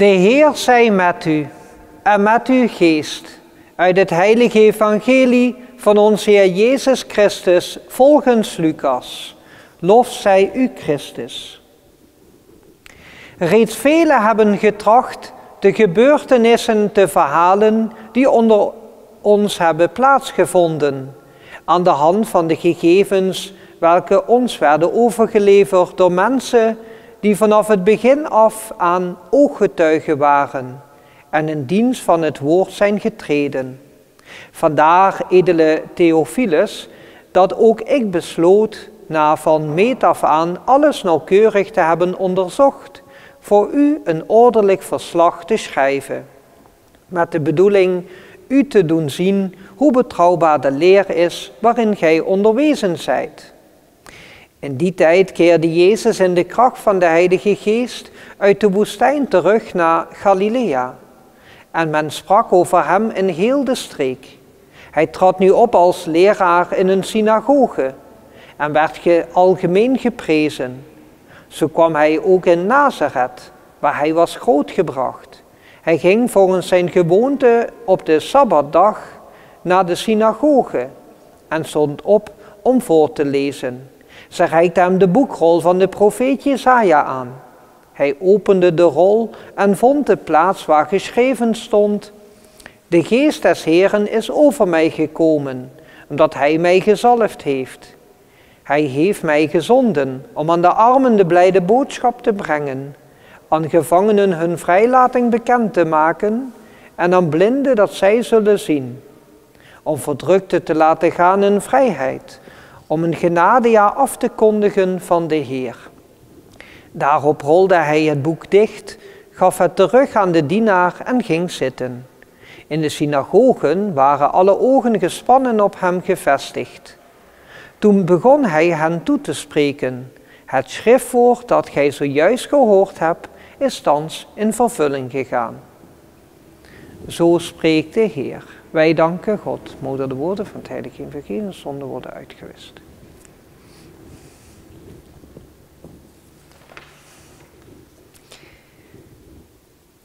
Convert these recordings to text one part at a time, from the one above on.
De Heer zij met u en met uw geest. Uit het heilige evangelie van onze Heer Jezus Christus volgens Lucas. Lof zij u Christus. Reeds velen hebben getracht de gebeurtenissen te verhalen die onder ons hebben plaatsgevonden, aan de hand van de gegevens welke ons werden overgeleverd door mensen die vanaf het begin af aan ooggetuigen waren en in dienst van het woord zijn getreden. Vandaar, edele Theophilus, dat ook ik besloot na van meet af aan alles nauwkeurig te hebben onderzocht, voor u een ordelijk verslag te schrijven, met de bedoeling u te doen zien hoe betrouwbaar de leer is waarin gij onderwezen zijt. In die tijd keerde Jezus in de kracht van de Heilige Geest uit de woestijn terug naar Galilea. En men sprak over hem in heel de streek. Hij trad nu op als leraar in een synagoge en werd algemeen geprezen. Zo kwam hij ook in Nazareth, waar hij was grootgebracht. Hij ging volgens zijn gewoonte op de Sabbatdag naar de synagoge en stond op om voor te lezen. Ze reikte hem de boekrol van de profeet Jesaja aan. Hij opende de rol en vond de plaats waar geschreven stond: De geest des Heeren is over mij gekomen, omdat hij mij gezalfd heeft. Hij heeft mij gezonden om aan de armen de blijde boodschap te brengen, aan gevangenen hun vrijlating bekend te maken en aan blinden dat zij zullen zien, om verdrukten te laten gaan in vrijheid, om een genadejaar af te kondigen van de Heer. Daarop rolde hij het boek dicht, gaf het terug aan de dienaar en ging zitten. In de synagogen waren alle ogen gespannen op hem gevestigd. Toen begon hij hen toe te spreken: Het schriftwoord dat gij zojuist gehoord hebt, is thans in vervulling gegaan. Zo spreekt de Heer. Wij danken God. Mogen de woorden van het heilige evangelie zonder worden uitgewist.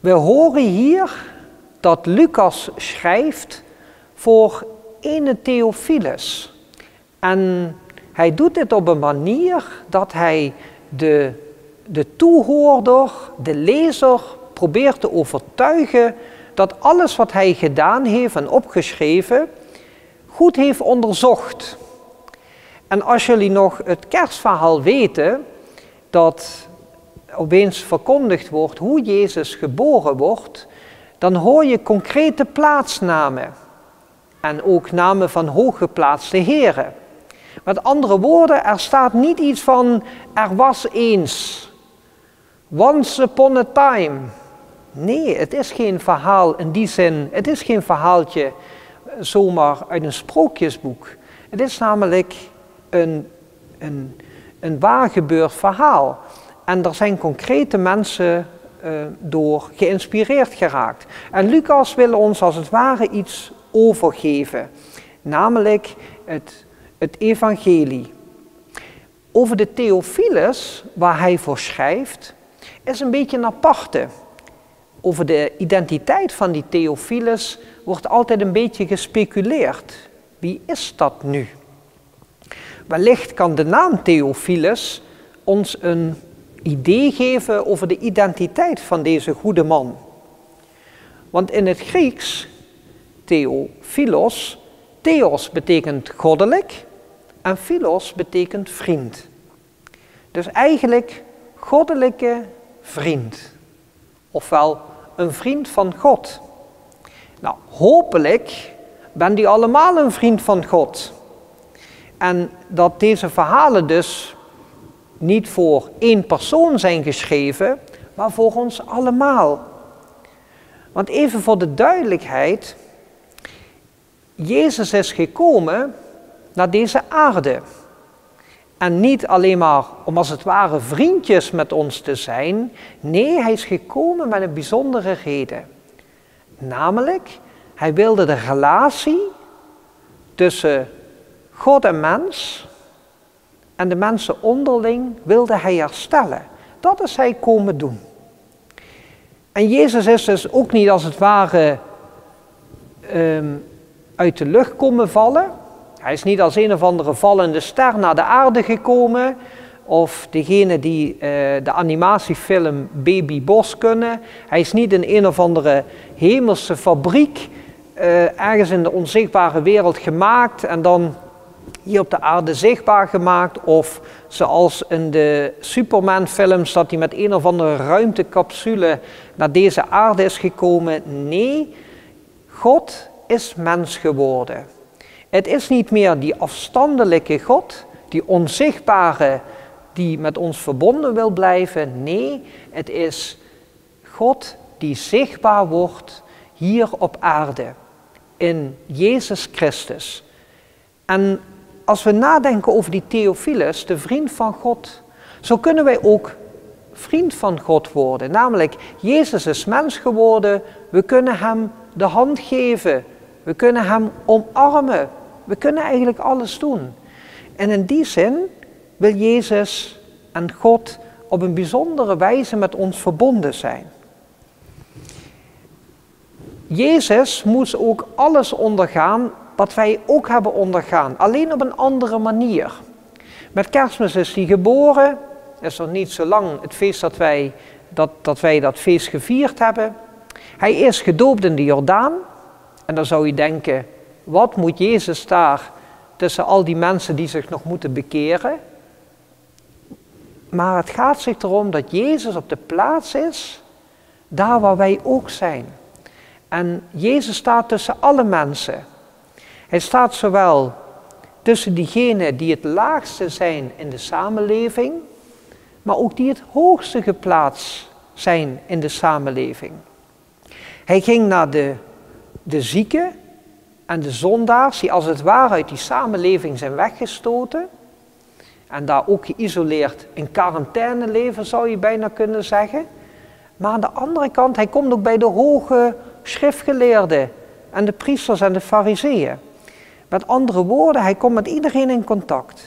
We horen hier dat Lucas schrijft voor ene Theophilus. En hij doet dit op een manier dat hij de toehoorder, de lezer, probeert te overtuigen dat alles wat hij gedaan heeft en opgeschreven, goed heeft onderzocht. En als jullie nog het kerstverhaal weten, dat opeens verkondigd wordt hoe Jezus geboren wordt, dan hoor je concrete plaatsnamen. En ook namen van hooggeplaatste heren. Met andere woorden, er staat niet iets van er was eens. Once upon a time. Nee, het is geen verhaal in die zin. Het is geen verhaaltje zomaar uit een sprookjesboek. Het is namelijk een waargebeurd verhaal. En er zijn concrete mensen door geïnspireerd geraakt. En Lucas wil ons als het ware iets overgeven. Namelijk het evangelie. Over de Theophilus, waar hij voor schrijft, is een beetje een aparte. Over de identiteit van die Theophilus wordt altijd een beetje gespeculeerd. Wie is dat nu? Wellicht kan de naam Theophilus ons een idee geven over de identiteit van deze goede man. Want in het Grieks, Theophilos, Theos betekent goddelijk en philos betekent vriend. Dus eigenlijk goddelijke vriend. Ofwel een vriend van God. Nou, hopelijk bent u allemaal een vriend van God. En dat deze verhalen dus niet voor één persoon zijn geschreven, maar voor ons allemaal. Want even voor de duidelijkheid, Jezus is gekomen naar deze aarde. En niet alleen maar om als het ware vriendjes met ons te zijn. Nee, hij is gekomen met een bijzondere reden. Namelijk, hij wilde de relatie tussen God en mens en de mensen onderling wilde hij herstellen. Dat is hij komen doen. En Jezus is dus ook niet als het ware uit de lucht komen vallen. Hij is niet als een of andere vallende ster naar de aarde gekomen. Of degene die de animatiefilm Baby Bos kunnen. Hij is niet in een of andere hemelse fabriek ergens in de onzichtbare wereld gemaakt en dan hier op de aarde zichtbaar gemaakt. Of zoals in de Superman-films dat hij met een of andere ruimtecapsule naar deze aarde is gekomen. Nee, God is mens geworden. Het is niet meer die afstandelijke God, die onzichtbare, die met ons verbonden wil blijven. Nee, het is God die zichtbaar wordt hier op aarde, in Jezus Christus. En als we nadenken over die Theophilus, de vriend van God, zo kunnen wij ook vriend van God worden. Namelijk, Jezus is mens geworden, we kunnen hem de hand geven, we kunnen hem omarmen, we kunnen eigenlijk alles doen. En in die zin wil Jezus en God op een bijzondere wijze met ons verbonden zijn. Jezus moest ook alles ondergaan wat wij ook hebben ondergaan, alleen op een andere manier. Met Kerstmis is hij geboren, is nog niet zo lang het feest dat wij dat feest gevierd hebben. Hij is gedoopt in de Jordaan en dan zou je denken, wat moet Jezus daar tussen al die mensen die zich nog moeten bekeren? Maar het gaat zich erom dat Jezus op de plaats is, daar waar wij ook zijn. En Jezus staat tussen alle mensen. Hij staat zowel tussen diegenen die het laagste zijn in de samenleving, maar ook die het hoogste geplaatst zijn in de samenleving. Hij ging naar de zieken en de zondaars die als het ware uit die samenleving zijn weggestoten en daar ook geïsoleerd in quarantaine leven, zou je bijna kunnen zeggen. Maar aan de andere kant, hij komt ook bij de hoge schriftgeleerden en de priesters en de fariseeën. Met andere woorden, hij komt met iedereen in contact.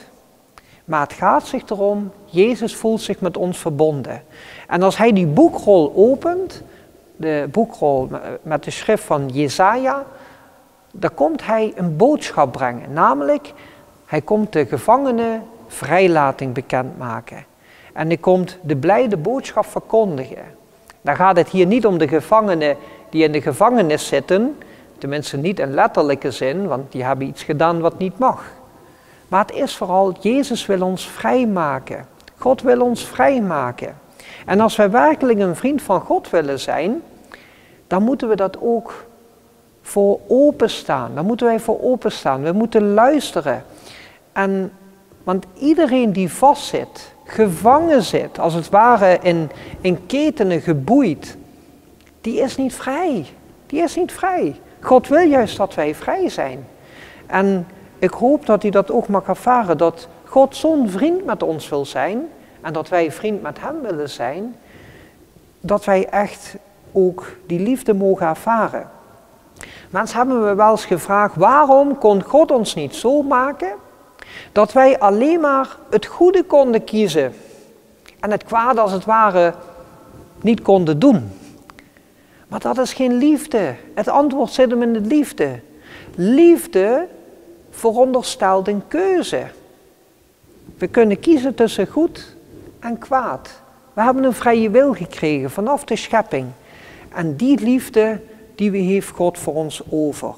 Maar het gaat zich erom, Jezus voelt zich met ons verbonden. En als hij die boekrol opent, de boekrol met de schrift van Jesaja, dan komt hij een boodschap brengen. Namelijk, hij komt de gevangenen vrijlating bekendmaken. En hij komt de blijde boodschap verkondigen. Dan gaat het hier niet om de gevangenen die in de gevangenis zitten, tenminste niet in letterlijke zin, want die hebben iets gedaan wat niet mag. Maar het is vooral, Jezus wil ons vrijmaken. God wil ons vrijmaken. En als wij werkelijk een vriend van God willen zijn, dan moeten we dat ook voor openstaan. Dan moeten wij voor openstaan. We moeten luisteren. Want iedereen die vastzit, gevangen zit, als het ware in ketenen geboeid, die is niet vrij. Die is niet vrij. God wil juist dat wij vrij zijn. En ik hoop dat u dat ook mag ervaren, dat God zo'n vriend met ons wil zijn en dat wij vriend met hem willen zijn, dat wij echt ook die liefde mogen ervaren. Mensen hebben me wel eens gevraagd, waarom kon God ons niet zo maken dat wij alleen maar het goede konden kiezen en het kwade als het ware niet konden doen? Maar dat is geen liefde. Het antwoord zit hem in de liefde. Liefde veronderstelt een keuze. We kunnen kiezen tussen goed en kwaad. We hebben een vrije wil gekregen vanaf de schepping. En die liefde, die heeft God voor ons over.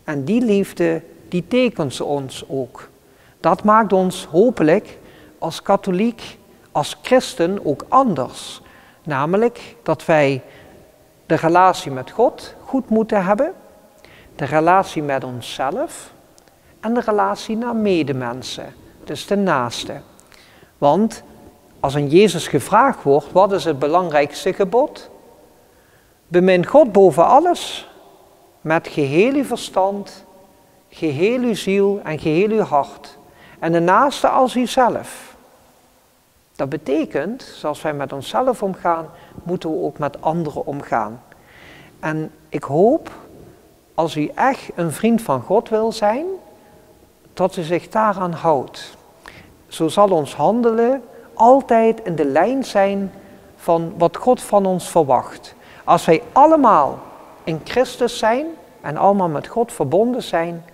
En die liefde, die tekent ons ook. Dat maakt ons hopelijk als katholiek, als christen ook anders. Namelijk dat wij de relatie met God goed moeten hebben, de relatie met onszelf en de relatie naar medemensen, dus de naaste. Want als aan Jezus gevraagd wordt, wat is het belangrijkste gebod? Bemin God boven alles, met geheel uw verstand, geheel uw ziel en geheel uw hart. En de naaste als uzelf. Dat betekent, zoals wij met onszelf omgaan, moeten we ook met anderen omgaan. En ik hoop, als u echt een vriend van God wil zijn, dat u zich daaraan houdt. Zo zal ons handelen altijd in de lijn zijn van wat God van ons verwacht. Als wij allemaal in Christus zijn en allemaal met God verbonden zijn,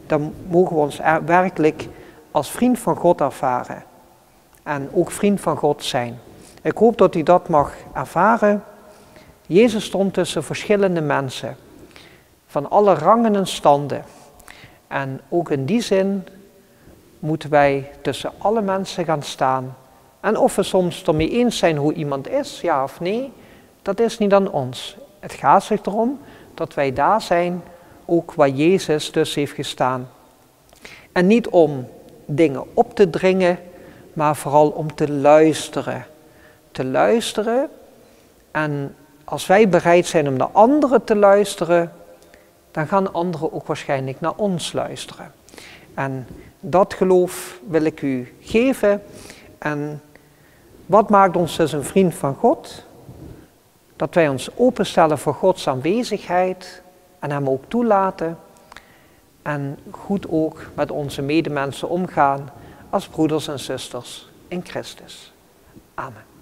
dan mogen we ons werkelijk als vriend van God ervaren. En ook vriend van God zijn. Ik hoop dat u dat mag ervaren. Jezus stond tussen verschillende mensen. Van alle rangen en standen. En ook in die zin moeten wij tussen alle mensen gaan staan. En of we soms ermee eens zijn hoe iemand is, ja of nee, dat is niet aan ons. Het gaat zich erom dat wij daar zijn, ook waar Jezus dus heeft gestaan. En niet om dingen op te dringen, maar vooral om te luisteren. Te luisteren. En als wij bereid zijn om naar anderen te luisteren, dan gaan anderen ook waarschijnlijk naar ons luisteren. En dat geloof wil ik u geven. En wat maakt ons dus een vriend van God? Dat wij ons openstellen voor Gods aanwezigheid en hem ook toelaten. En goed ook met onze medemensen omgaan als broeders en zusters in Christus. Amen.